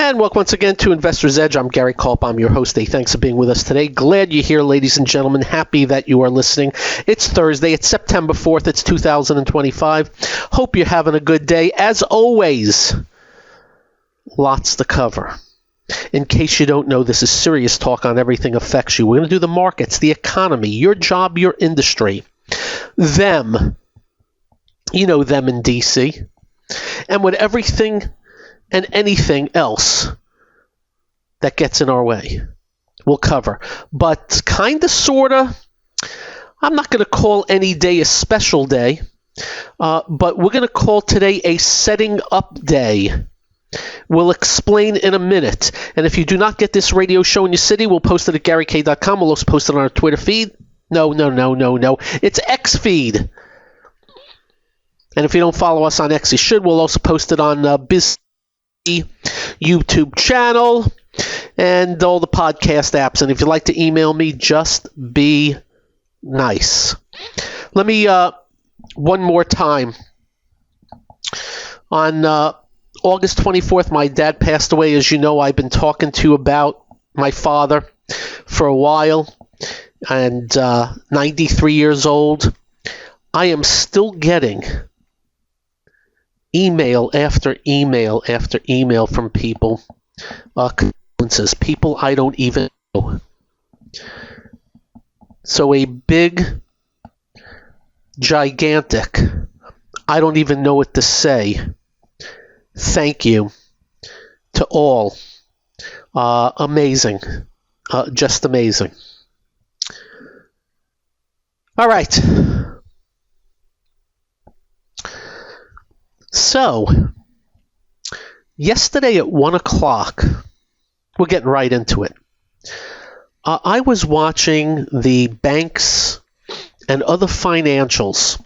And welcome once again to Investor's Edge. I'm Gary Culp. I'm your host. Hey, thanks for being with us today. Glad you're here, ladies and gentlemen. Happy that you are listening. It's Thursday. It's September 4th. It's 2025. Hope you're having a good day. As always, lots to cover. In case you don't know, this is serious talk on everything affects you. We're going to do the markets, the economy, your job, your industry, them. You know them in D.C. And with everything and anything else that gets in our way, we'll cover. But kind of, sort of, I'm not going to call any day a special day, but we're going to call today a setting up day. We'll explain in a minute. And if you do not get this radio show in your city, we'll post it at GaryK.com. We'll also post it on our Twitter feed. No. It's X feed. And if you don't follow us on X, you should. We'll also post it on Biz YouTube channel and all the podcast apps. And if you'd like to email me, just be nice. Let me one more time. On August 24th, my dad passed away. As you know, I've been talking to you about my father for a while, and 93 years old. I am still getting email after email after email from people, condolences, people I don't even know. So a big, gigantic, I don't even know what to say, thank you to all. Amazing. Just amazing. All right. So, yesterday at 1 o'clock, we're getting right into it. I was watching the banks and other financials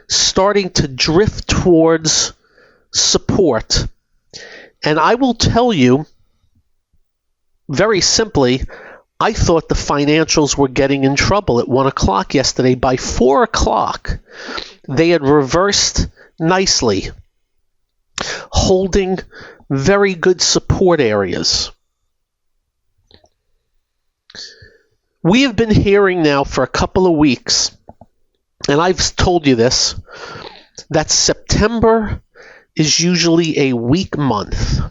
starting to drift towards support. And I will tell you, very simply, I thought the financials were getting in trouble at 1 o'clock yesterday. By 4 o'clock, they had reversed nicely, holding very good support areas. We have been hearing now for a couple of weeks, and I've told you this, that September is usually a weak month.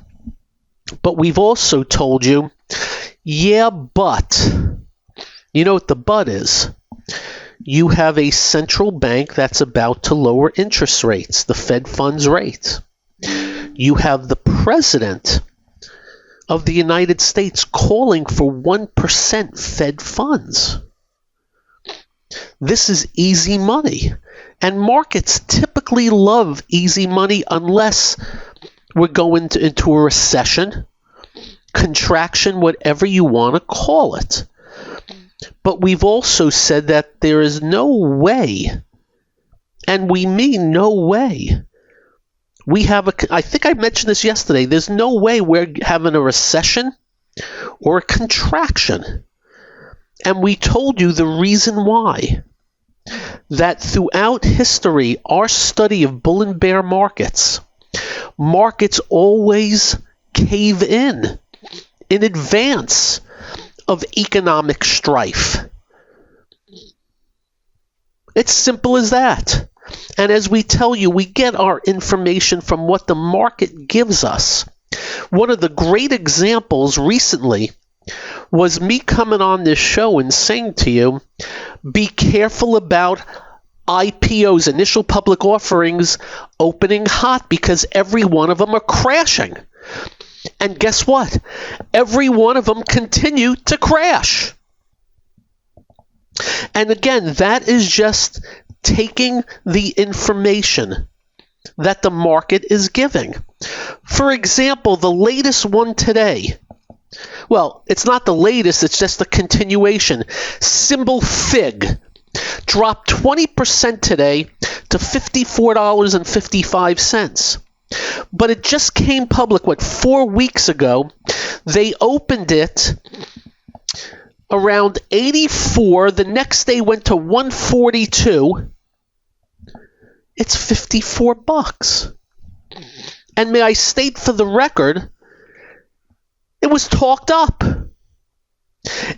But we've also told you, yeah, but, you know what the but is? You have a central bank that's about to lower interest rates, the Fed funds rate. You have the president of the United States calling for 1% Fed funds. This is easy money. And markets typically love easy money unless we're going into a recession, contraction, whatever you want to call it. But we've also said that there is no way, and we mean no way, I think I mentioned this yesterday, there's no way we're having a recession or a contraction. And we told you the reason why. That throughout history, our study of bull and bear markets always cave in advance of economic strife. It's simple as that. And as we tell you, we get our information from what the market gives us. One of the great examples recently was me coming on this show and saying to you, be careful about IPOs, initial public offerings, opening hot because every one of them are crashing. And guess what? Every one of them continue to crash. And again, that is just taking the information that the market is giving. For example, the latest one today, well, it's not the latest, it's just a continuation. Symbol FIG dropped 20% today to $54.55. But it just came public, 4 weeks ago. They opened it around 84. The next day went to 142. It's $54. And may I state for the record was talked up.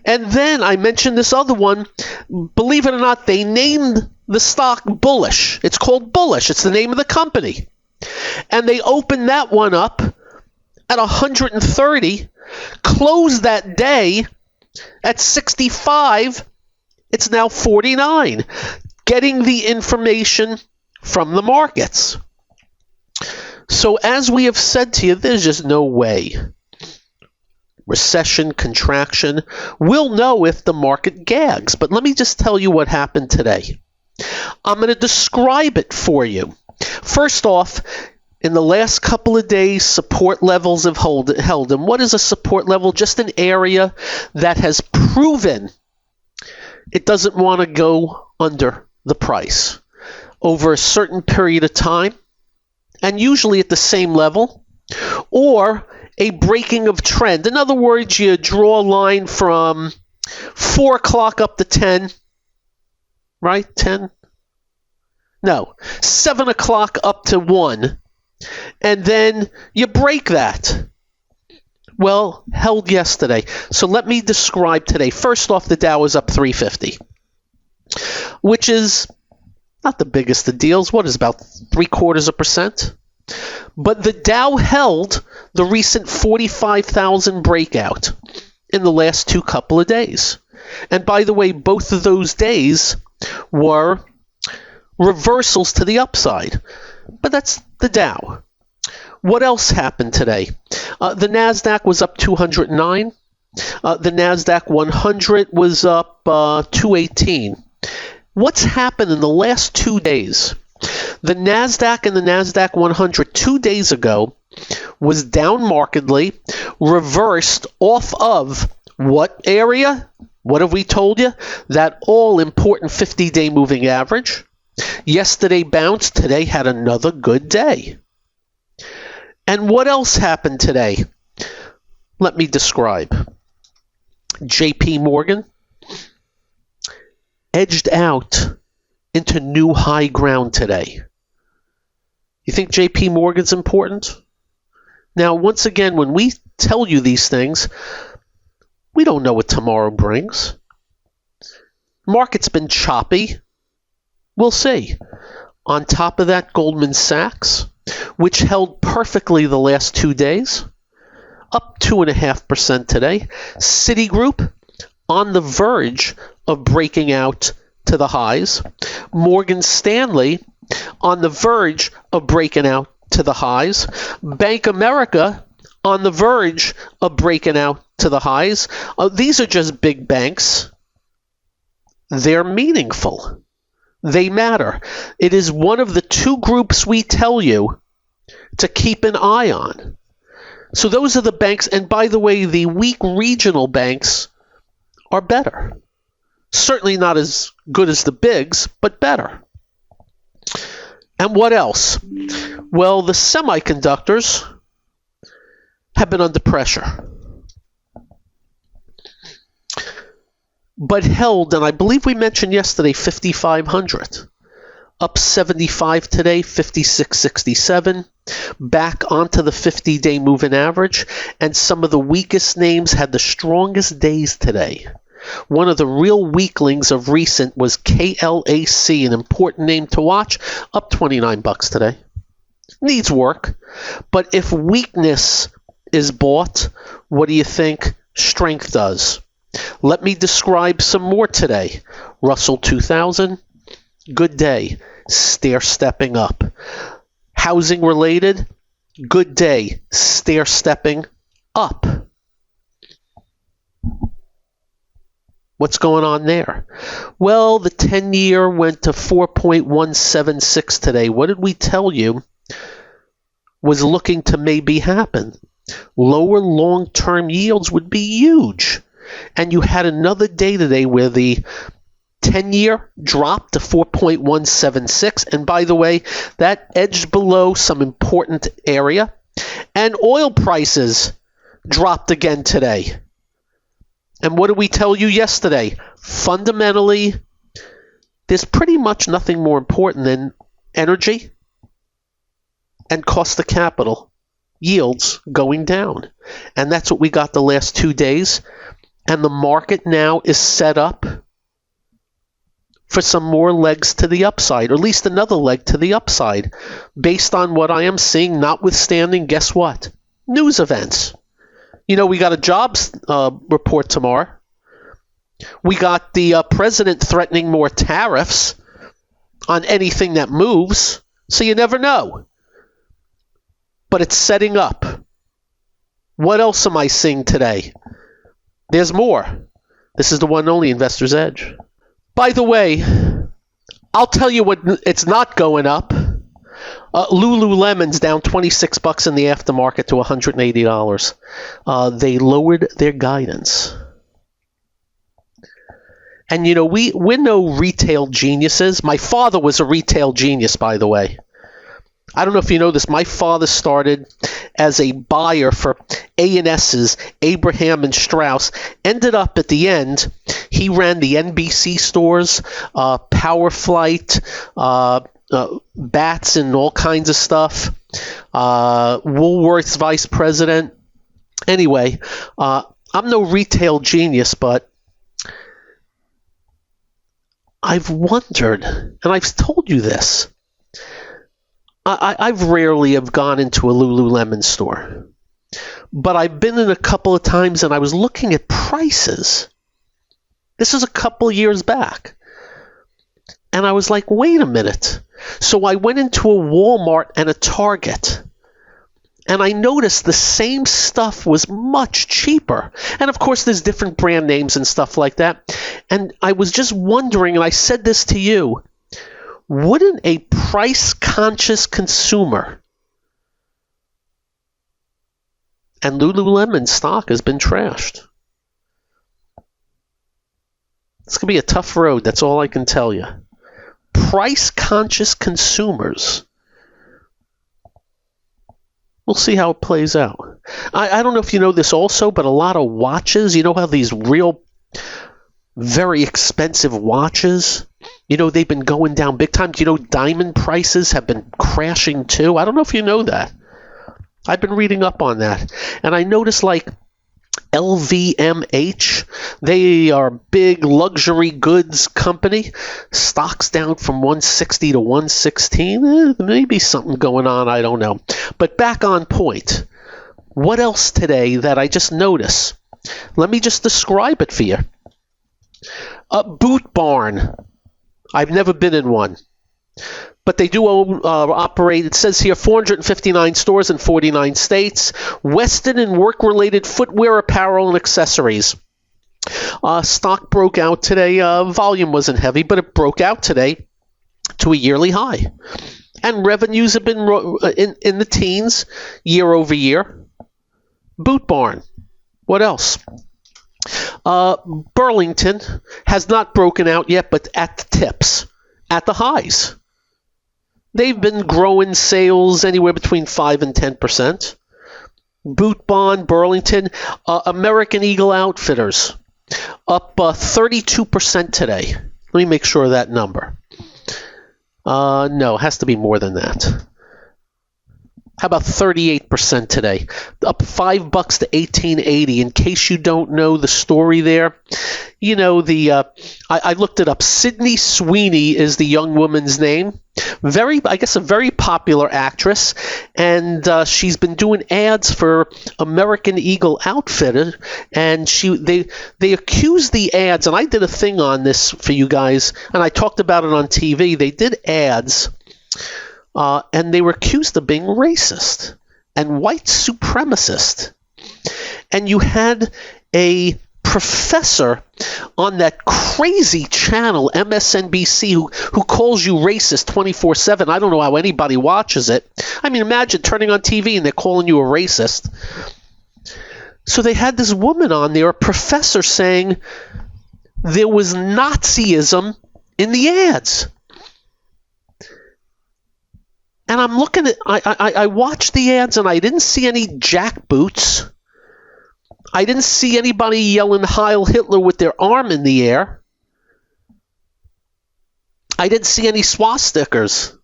And then I mentioned this other one. Believe it or not, they named the stock Bullish. It's called Bullish. It's the name of the company. And they opened that one up at 130, closed that day at 65. It's now 49. Getting the information from the markets. So as we have said to you, there's just no way. Recession, contraction, we'll know if the market gags. But let me just tell you what happened today. I'm going to describe it for you. First off, in the last couple of days, support levels have held. And what is a support level? Just an area that has proven it doesn't want to go under the price over a certain period of time, and usually at the same level, or a breaking of trend. In other words, you draw a line from 4 o'clock up to 10, right? 10? No, 7 o'clock up to 1, and then you break that. Well, held yesterday. So let me describe today. First off, the Dow is up 350, which is not the biggest of deals. What is about 0.75%? But the Dow held the recent 45,000 breakout in the last couple of days. And by the way, both of those days were reversals to the upside. But that's the Dow. What else happened today? The NASDAQ was up 209. The NASDAQ 100 was up 218. What's happened in the last 2 days? The NASDAQ and the NASDAQ 100 2 days ago was down markedly, reversed off of what area? What have we told you? That all-important 50-day moving average. Yesterday bounced. Today had another good day. And what else happened today? Let me describe. JP Morgan edged out into new high ground today. You think JP Morgan's important? Now, once again, when we tell you these things, we don't know what tomorrow brings. Market's been choppy. We'll see. On top of that, Goldman Sachs, which held perfectly the last 2 days, up 2.5% today. Citigroup on the verge of breaking out to the highs. Morgan Stanley on the verge of breaking out to the highs. Bank America on the verge of breaking out to the highs. These are just big banks. They're meaningful. They matter. It is one of the two groups we tell you to keep an eye on. So those are the banks. And by the way, the weak regional banks are better. Certainly not as good as the bigs, but better. And what else? Well, the semiconductors have been under pressure, but held, and I believe we mentioned yesterday, 5,500. Up 75 today, 56.67. Back onto the 50-day moving average. And some of the weakest names had the strongest days today. One of the real weaklings of recent was KLAC, an important name to watch, up $29 today. Needs work. But if weakness is bought, what do you think strength does? Let me describe some more today. Russell 2000, good day, stair-stepping up. Housing related, good day, stair-stepping up. What's going on there? Well, the 10-year went to 4.176 today. What did we tell you was looking to maybe happen? Lower long-term yields would be huge. And you had another day today where the 10-year dropped to 4.176. And by the way, that edged below some important area. And oil prices dropped again today. And what did we tell you yesterday? Fundamentally, there's pretty much nothing more important than energy and cost of capital yields going down. And that's what we got the last 2 days. And the market now is set up for some more legs to the upside, or at least another leg to the upside, based on what I am seeing, notwithstanding, guess what? News events. We got a jobs report tomorrow. We got the president threatening more tariffs on anything that moves, so you never know. But it's setting up. What else am I seeing today? There's more. This is the one and only Investor's Edge. By the way, I'll tell you what it's not going up. Lululemon's down $26 in the aftermarket to $180. They lowered their guidance. And we're no retail geniuses. My father was a retail genius, by the way. I don't know if you know this. My father started as a buyer for A&S's, Abraham and Strauss. Ended up at the end, he ran the NBC stores, Powerflight, Bats and all kinds of stuff. Woolworth's vice president. Anyway, I'm no retail genius, but I've wondered, and I've told you this, I've rarely have gone into a Lululemon store, but I've been in a couple of times and I was looking at prices. This is a couple years back. And I was like, wait a minute. So I went into a Walmart and a Target, and I noticed the same stuff was much cheaper. And of course, there's different brand names and stuff like that. And I was just wondering, and I said this to you, wouldn't a price-conscious consumer, and Lululemon stock has been trashed. It's going to be a tough road, that's all I can tell you. Price-conscious consumers. We'll see how it plays out. I don't know if you know this also, but a lot of watches, you know how these real, very expensive watches, they've been going down big time. Diamond prices have been crashing too. I don't know if you know that. I've been reading up on that. And I noticed like LVMH, they are a big luxury goods company. Stocks down from 160 to 116. Maybe something going on, I don't know. But back on point. What else today that I just noticed? Let me just describe it for you. A Boot Barn. I've never been in one, but they do operate, it says here, 459 stores in 49 states, Western and work-related footwear, apparel, and accessories. Stock broke out today. Volume wasn't heavy, but it broke out today to a yearly high. And revenues have been in the teens year over year. Boot Barn. What else? Burlington has not broken out yet, but at the tips, at the highs. They've been growing sales anywhere between 5 and 10%. Boot Barn, Burlington, American Eagle Outfitters, up 32% today. Let me make sure of that number. No, it has to be more than that. How about 38% today? Up $5 to $18.80. In case you don't know the story there, I looked it up. Sydney Sweeney is the young woman's name. A very popular actress, and she's been doing ads for American Eagle Outfitter, and they accused the ads, and I did a thing on this for you guys, and I talked about it on TV. They did ads. And they were accused of being racist and white supremacist. And you had a professor on that crazy channel, MSNBC, who calls you racist 24/7. I don't know how anybody watches it. I mean, imagine turning on TV and they're calling you a racist. So they had this woman on there, a professor, saying there was Nazism in the ads. And I'm looking at, I watched the ads and I didn't see any jackboots. I didn't see anybody yelling Heil Hitler with their arm in the air. I didn't see any swastikas.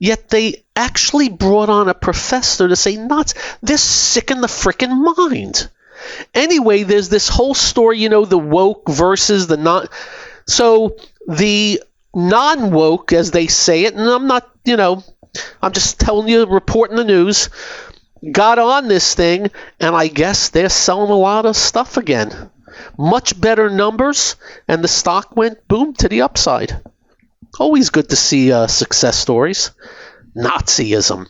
Yet they actually brought on a professor to say nuts. They're sick in the frickin' mind. Anyway, there's this whole story, the woke versus the non. So the non-woke, as they say it, and I'm not, I'm just telling you, reporting the news, got on this thing, and I guess they're selling a lot of stuff again. Much better numbers, and the stock went boom to the upside. Always good to see success stories. Nazism.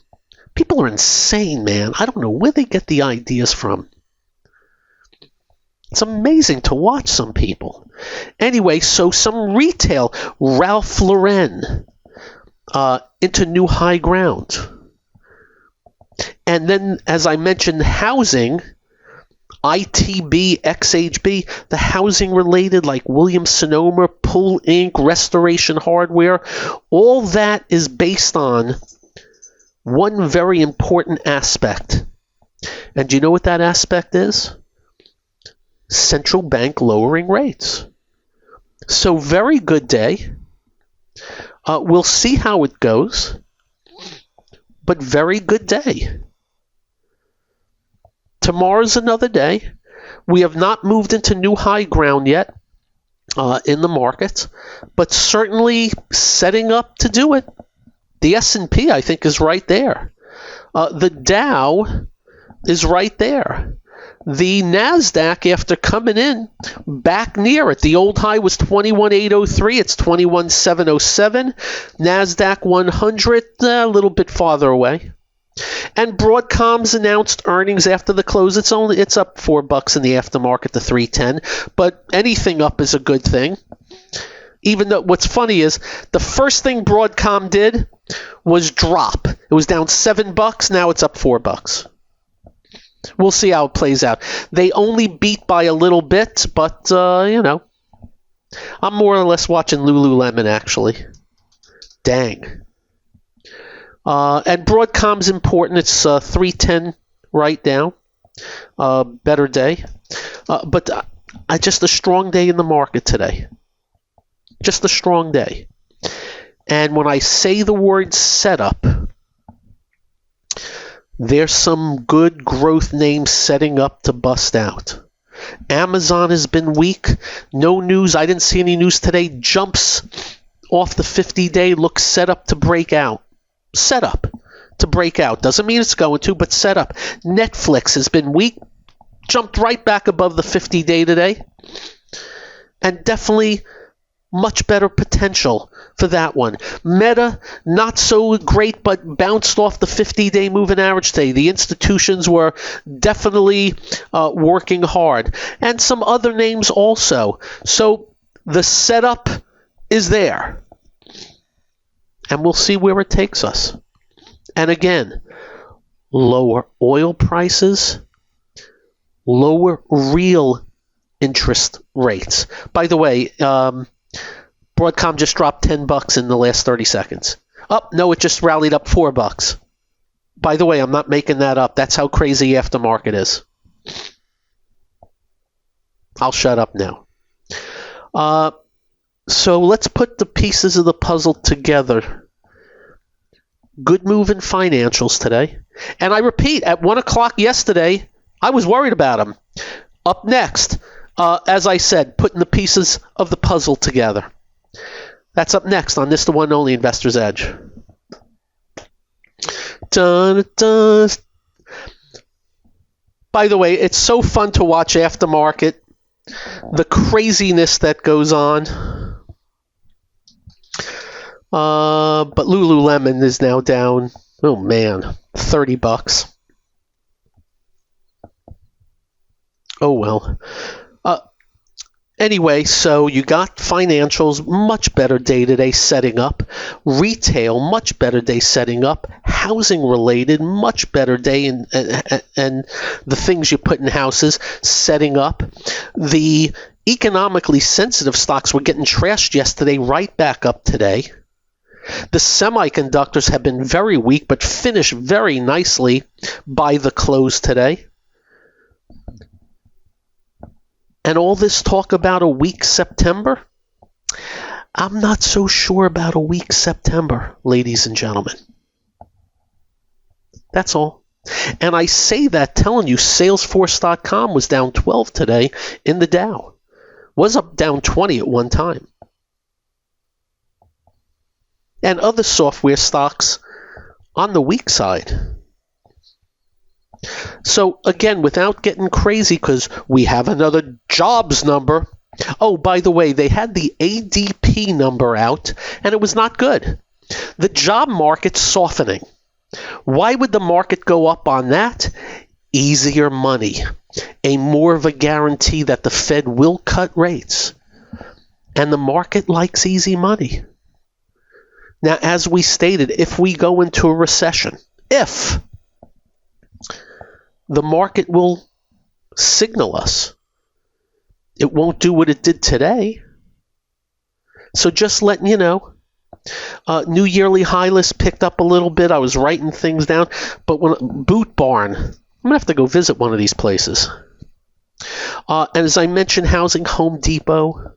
People are insane, man. I don't know where they get the ideas from. It's amazing to watch some people. Anyway, so some retail. Ralph Lauren into new high ground. And then, as I mentioned, housing, ITB, XHB, the housing-related like Williams-Sonoma, Pool Inc., Restoration Hardware, all that is based on one very important aspect. And do you know what that aspect is? Central bank lowering rates. So very good day. We'll see how it goes, but very good day. Tomorrow's another day. We have not moved into new high ground yet in the market, but certainly setting up to do it. The S&P, I think, is right there. The Dow is right there. The NASDAQ, after coming in back near it, the old high was 21,803. It's 21,707. NASDAQ 100, a little bit farther away. And Broadcom's announced earnings after the close. It's up $4 in the aftermarket to 310, but anything up is a good thing. Even though what's funny is the first thing Broadcom did was drop. It was down $7. Now it's up $4. We'll see how it plays out. They only beat by a little bit, but I'm more or less watching Lululemon actually. Dang. And Broadcom's important. It's 310 right now. Better day. But just a strong day in the market today. Just a strong day. And when I say the word setup, there's some good growth names setting up to bust out. Amazon has been weak. No news. I didn't see any news today. Jumps off the 50-day. Looks set up to break out. Set up to break out. Doesn't mean it's going to, but set up. Netflix has been weak. Jumped right back above the 50-day today. And definitely much better potential for that one. Meta, not so great, but bounced off the 50-day moving average today. The institutions were definitely working hard. And some other names also. So the setup is there. And we'll see where it takes us. And again, lower oil prices, lower real interest rates. By the way, Broadcom just dropped $10 in the last 30 seconds. Oh, no, it just rallied up $4. By the way, I'm not making that up. That's how crazy aftermarket is. I'll shut up now. So let's put the pieces of the puzzle together. Good move in financials today. And I repeat, at 1 o'clock yesterday, I was worried about them. Up next, as I said, putting the pieces of the puzzle together. That's up next on this, the one and only Investor's Edge. Dun, dun. By the way, it's so fun to watch aftermarket. The craziness that goes on. But Lululemon is now down, oh man, $30. Oh well. Anyway, so you got financials, much better day today setting up. Retail, much better day setting up. Housing related, much better day, and the things you put in houses setting up. The economically sensitive stocks were getting trashed yesterday, right back up today. The semiconductors have been very weak, but finished very nicely by the close today. And all this talk about a weak September, I'm not so sure about a weak September, ladies and gentlemen. That's all. And I say that telling you Salesforce.com was down 12 today in the Dow. Was up down 20 at one time. And other software stocks on the weak side. So again, without getting crazy, because we have another jobs number. Oh, by the way, they had the ADP number out, and it was not good. The job market's softening. Why would the market go up on that? Easier money. A more of a guarantee that the Fed will cut rates. And the market likes easy money. Now, as we stated, if we go into a recession, the market will signal us. It won't do what it did today. So just letting you know. New yearly high list picked up a little bit. I was writing things down. But Boot Barn, I'm going to have to go visit one of these places. And as I mentioned, Housing, Home Depot,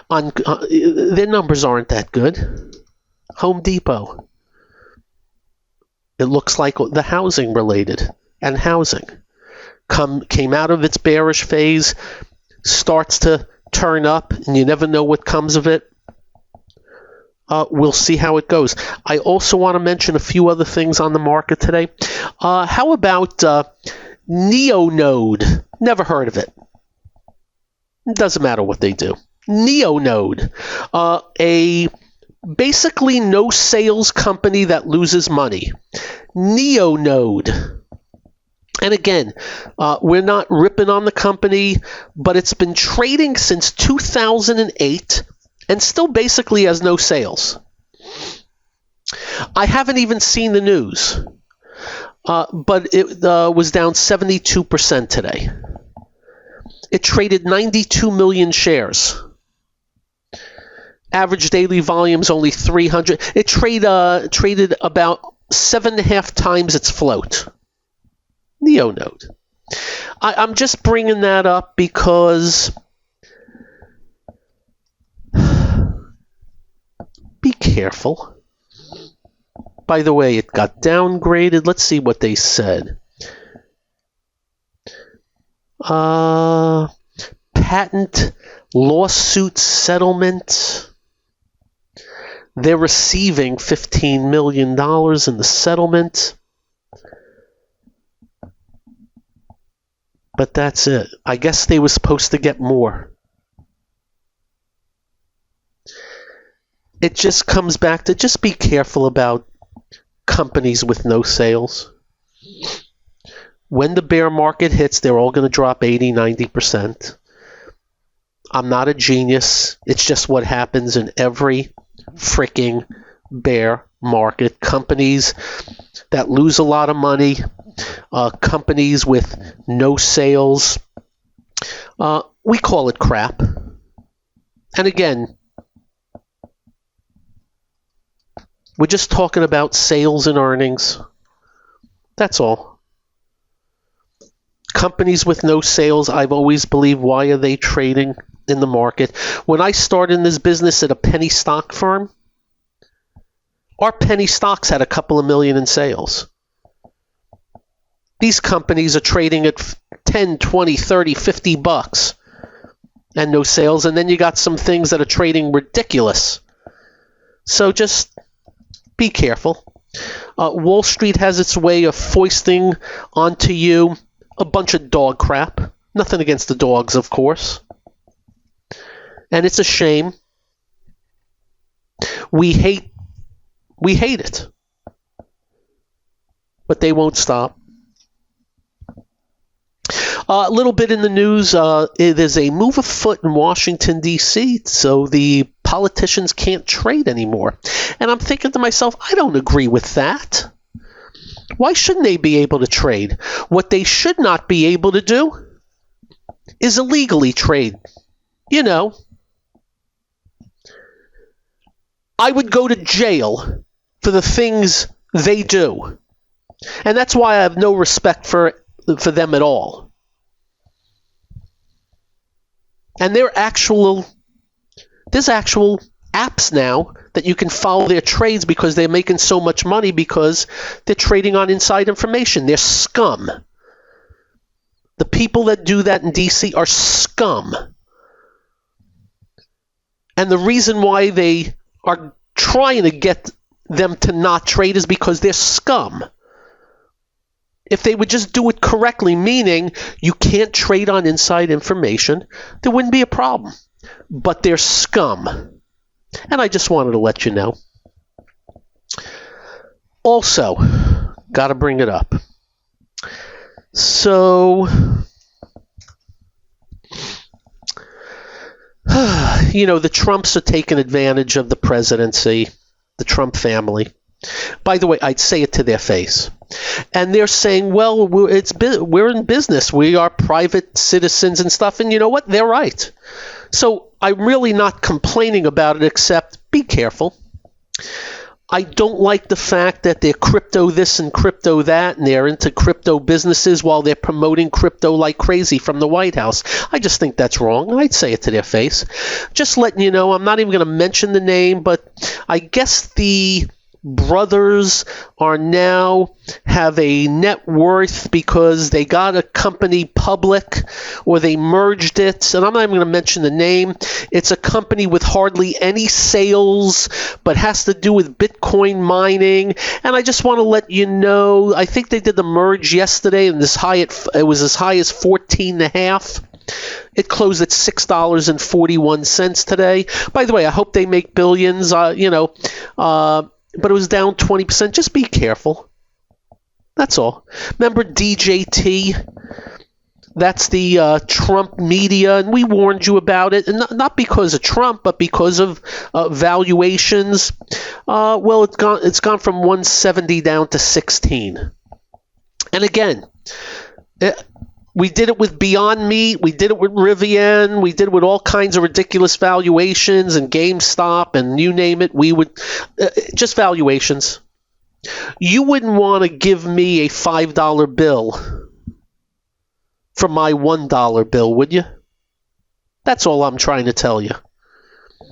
their numbers aren't that good. Home Depot. It looks like the housing related and housing came out of its bearish phase, starts to turn up, and you never know what comes of it. We'll see how it goes. I also want to mention a few other things on the market today. How about Neonode? Never heard of it. It doesn't matter what they do. Neonode, a basically no sales company that loses money. Neonode. And again, we're not ripping on the company, but it's been trading since 2008 and still basically has no sales. I haven't even seen the news, but it was down 72% today. It traded 92 million shares. Average daily volume's only 300. It traded about 7.5 times its float. Neonode. I'm just bringing that up because be careful. By the way, it got downgraded. Let's see what they said. Patent lawsuit settlement. They're receiving $15 million in the settlement. But that's it. I guess they were supposed to get more. It just comes back to just be careful about companies with no sales. When the bear market hits, they're all going to drop 80, 90%. I'm not a genius. It's just what happens in every freaking bear market. Companies that lose a lot of money, companies with no sales, we call it crap. And again, we're just talking about sales and earnings. That's all. Companies with no sales, I've always believed, why are they trading in the market? When I started in this business at a penny stock firm, our penny stocks had a couple of million in sales. These companies are trading at 10, 20, 30, 50 bucks and no sales. And then you got some things that are trading ridiculous. So just be careful. Wall Street has its way of foisting onto you a bunch of dog crap. Nothing against the dogs, of course. And it's a shame. We hate it. But they won't stop. A little bit in the news, there's a move afoot in Washington, D.C., so the politicians can't trade anymore. And I'm thinking to myself, I don't agree with that. Why shouldn't they be able to trade? What they should not be able to do is illegally trade. You know, I would go to jail for the things they do. And that's why I have no respect for them at all. And there's actual apps now that you can follow their trades because they're making so much money because they're trading on inside information. They're scum. The people that do that in D.C. are scum. And the reason why they are trying to get them to not trade is because they're scum. If they would just do it correctly, meaning you can't trade on inside information, there wouldn't be a problem. But they're scum. And I just wanted to let you know. Also, got to bring it up. So, the Trumps are taking advantage of the presidency, the Trump family. By the way, I'd say it to their face. And they're saying, well, we're in business. We are private citizens and stuff. And you know what? They're right. So I'm really not complaining about it, except be careful. I don't like the fact that they're crypto this and crypto that, and they're into crypto businesses while they're promoting crypto like crazy from the White House. I just think that's wrong. I'd say it to their face. Just letting you know, I'm not even going to mention the name, but I guess the brothers are now have a net worth because they got a company public or they merged it, and I'm not even going to mention the name. It's a company with hardly any sales but has to do with Bitcoin mining, and I just want to let you know, I think they did the merge yesterday, and it was as high as 14.5. It closed at $6.41 today. By the way, I hope they make billions, but it was down 20%. Just be careful. That's all. Remember DJT? That's the Trump media, and we warned you about it, and not because of Trump, but because of valuations. It's gone from 170 down to 16. And again, we did it with Beyond Meat, we did it with Rivian, we did it with all kinds of ridiculous valuations and GameStop and you name it. We would just valuations. You wouldn't want to give me a $5 bill for my $1 bill, would you? That's all I'm trying to tell you.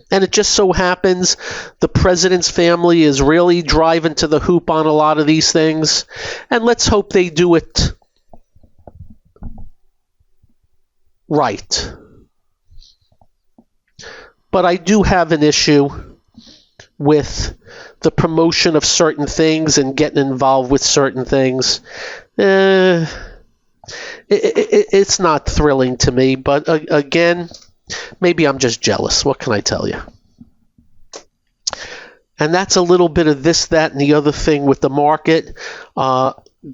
And it just so happens the president's family is really driving to the hoop on a lot of these things, and let's hope they do it right. But I do have an issue with the promotion of certain things and getting involved with certain things. It's not thrilling to me, but again, maybe I'm just jealous. What can I tell you? And that's a little bit of this, that, and the other thing with the market.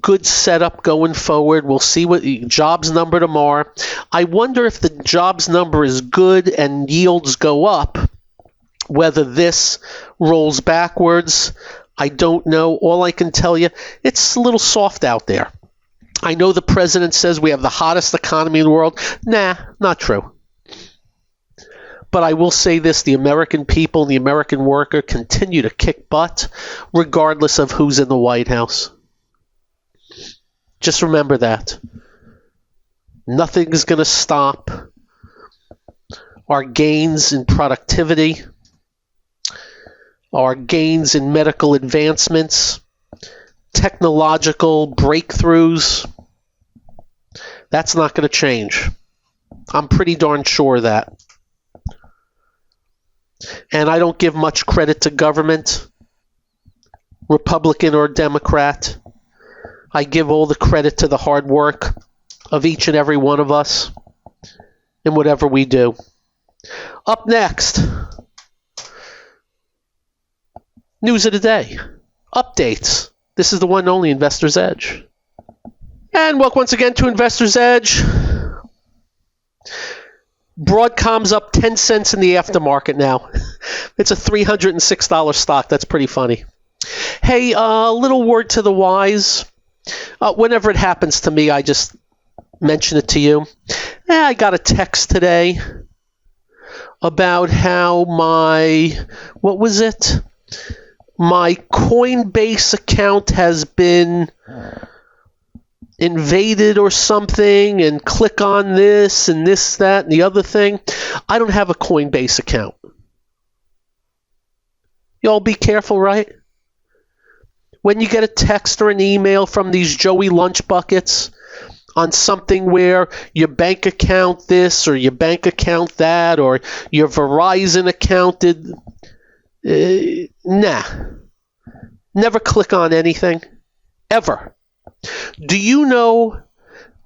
Good setup going forward. We'll see what jobs number tomorrow. I wonder if the jobs number is good and yields go up, whether this rolls backwards. I don't know. All I can tell you, it's a little soft out there. I know the president says we have the hottest economy in the world. Nah, not true. But I will say this, the American people and the American worker continue to kick butt regardless of who's in the White House. Just remember that. Nothing is going to stop our gains in productivity, our gains in medical advancements, technological breakthroughs. That's not going to change. I'm pretty darn sure of that. And I don't give much credit to government, Republican or Democrat. I give all the credit to the hard work of each and every one of us in whatever we do. Up next, news of the day, updates. This is the one and only Investor's Edge. And welcome once again to Investor's Edge. Broadcom's up 10 cents in the aftermarket now. It's a $306 stock. That's pretty funny. Hey, a little word to the wise. Whenever it happens to me, I just mention it to you. I got a text today about how my Coinbase account has been invaded or something, and click on this and this, that, and the other thing. I don't have a Coinbase account. You all be careful, right? When you get a text or an email from these Joey lunch buckets on something where your bank account this or your bank account that or your Verizon account did, nah. Never click on anything. Ever. Do you know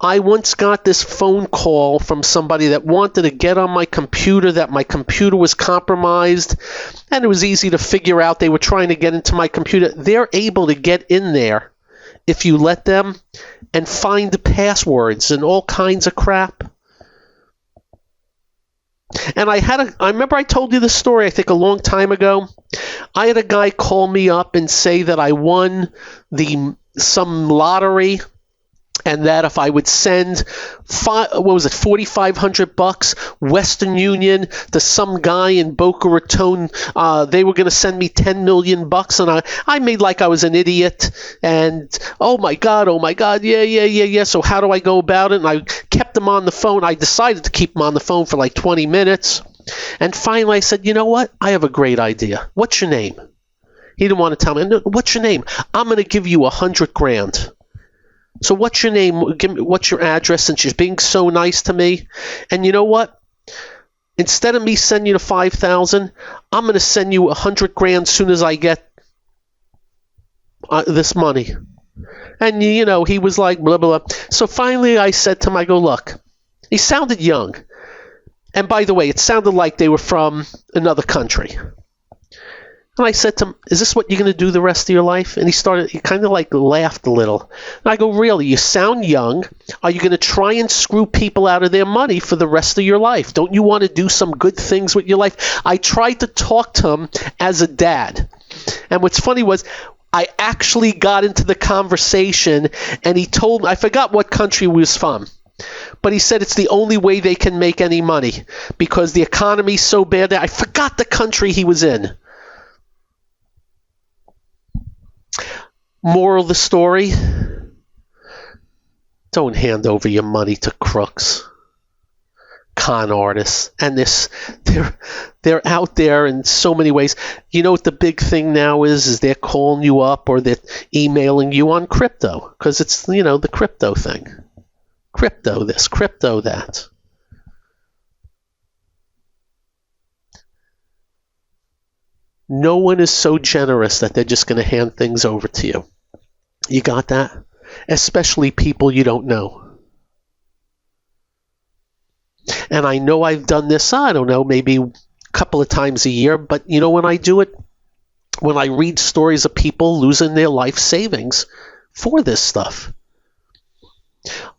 I once got this phone call from somebody that wanted to get on my computer, that my computer was compromised, and it was easy to figure out they were trying to get into my computer. They're able to get in there if you let them and find the passwords and all kinds of crap. And I remember I told you this story, I think a long time ago. I had a guy call me up and say that I won some lottery, and that if I would send $4,500 Western Union to some guy in Boca Raton, they were going to send me $10 million, and I made like I was an idiot, and oh my god, yeah. So how do I go about it? And I kept him on the phone. I decided to keep him on the phone for like 20 minutes, and finally I said, you know what? I have a great idea. What's your name? He didn't want to tell me. No, what's your name? I'm going to give you $100,000. So what's your name? What's your address? Since you're being so nice to me. And you know what? Instead of me sending you the $5,000, I'm going to send you $100,000 as soon as I get this money. And you know, he was like blah blah blah. So finally, I said to him, I go, look. He sounded young, and by the way, it sounded like they were from another country. And I said to him, is this what you're going to do the rest of your life? And he kind of like laughed a little. And I go, really? You sound young. Are you going to try and screw people out of their money for the rest of your life? Don't you want to do some good things with your life? I tried to talk to him as a dad. And what's funny was I actually got into the conversation, and he told me, I forgot what country he was from. But he said it's the only way they can make any money because the economy's so bad there. I forgot the country he was in. Moral of the story, don't hand over your money to crooks, con artists, and they're out there in so many ways. You know what the big thing now is they're calling you up or they're emailing you on crypto because it's, you know, the crypto thing. Crypto this, crypto that. No one is so generous that they're just going to hand things over to you. You got that? Especially people you don't know. And I know I've done this, I don't know, maybe a couple of times a year, but you know when I do it? When I read stories of people losing their life savings for this stuff.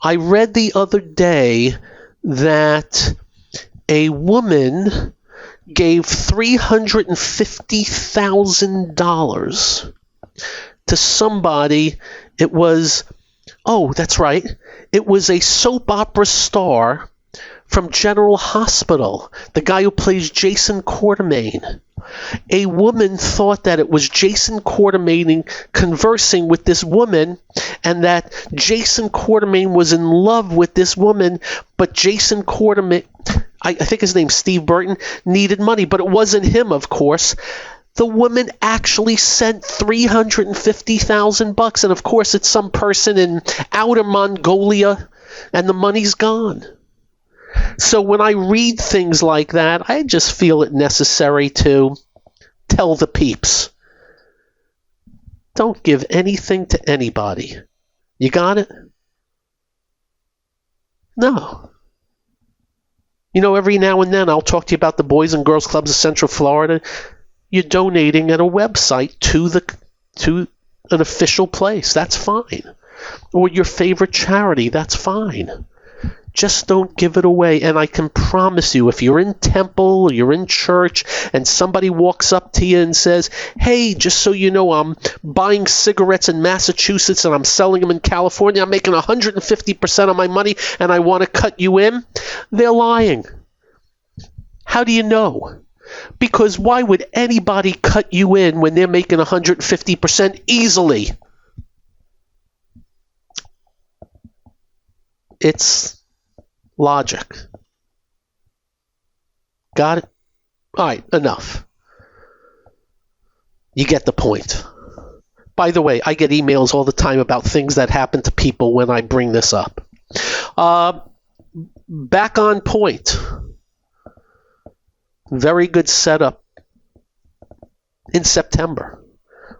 I read the other day that a woman gave $350,000 to somebody. It was, that's right, it was a soap opera star from General Hospital, the guy who plays Jason Quartermaine. A woman thought that it was Jason Quartermaine conversing with this woman, and that Jason Quartermaine was in love with this woman, but Jason Quartermaine, I think his name's Steve Burton, needed money, but it wasn't him, of course. The woman actually sent $350,000, and of course it's some person in outer Mongolia, and the money's gone. So when I read things like that, I just feel it necessary to tell the peeps, don't give anything to anybody. You got it? No. You know, every now and then I'll talk to you about the Boys and Girls Clubs of Central Florida. You're donating at a website to an official place. That's fine. Or your favorite charity. That's fine. Just don't give it away. And I can promise you, if you're in temple or you're in church and somebody walks up to you and says, hey, just so you know, I'm buying cigarettes in Massachusetts and I'm selling them in California. I'm making 150% of my money and I want to cut you in. They're lying. How do you know? Because why would anybody cut you in when they're making 150% easily? It's logic. Got it? All right, enough. You get the point. By the way, I get emails all the time about things that happen to people when I bring this up. Back on point. Very good setup in September.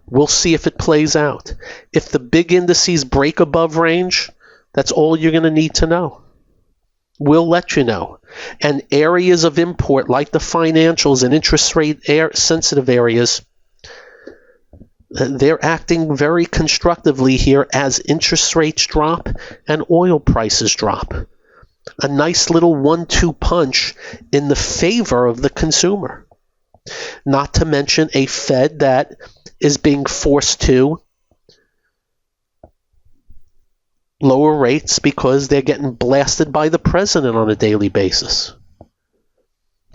We'll see if it plays out. If the big indices break above range, that's all you're going to need to know. We'll let you know. And areas of import like the financials and interest rate sensitive areas, they're acting very constructively here as interest rates drop and oil prices drop. A nice little 1-2 punch in the favor of the consumer. Not to mention a Fed that is being forced to lower rates because they're getting blasted by the president on a daily basis.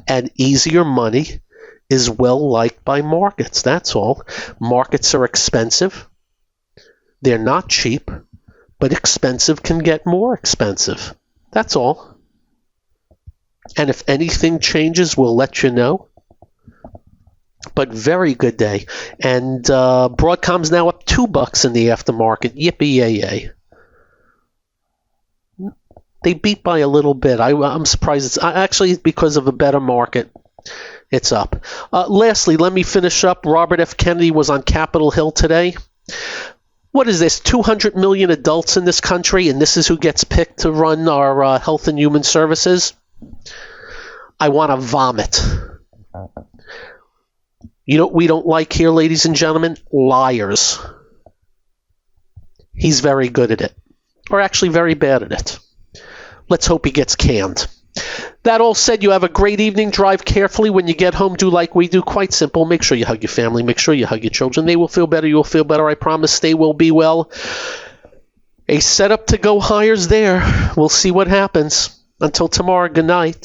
And easier money is well liked by markets. That's all. Markets are expensive. They're not cheap, but expensive can get more expensive. That's all. And if anything changes, we'll let you know. But very good day. And Broadcom's now up $2 in the aftermarket. Yippee-yay-yay. They beat by a little bit. I'm surprised. It's actually because of a better market. It's up. Lastly, let me finish up. Robert F. Kennedy was on Capitol Hill today. What is this? 200 million adults in this country, and this is who gets picked to run our Health and Human Services? I want to vomit. You know what we don't like here, ladies and gentlemen? Liars. He's very good at it. Or actually very bad at it. Let's hope he gets canned. That all said, you have a great evening. Drive carefully. When you get home, do like we do. Quite simple. Make sure you hug your family. Make sure you hug your children. They will feel better. You will feel better. I promise they will be well. A setup to go higher's there. We'll see what happens. Until tomorrow, good night.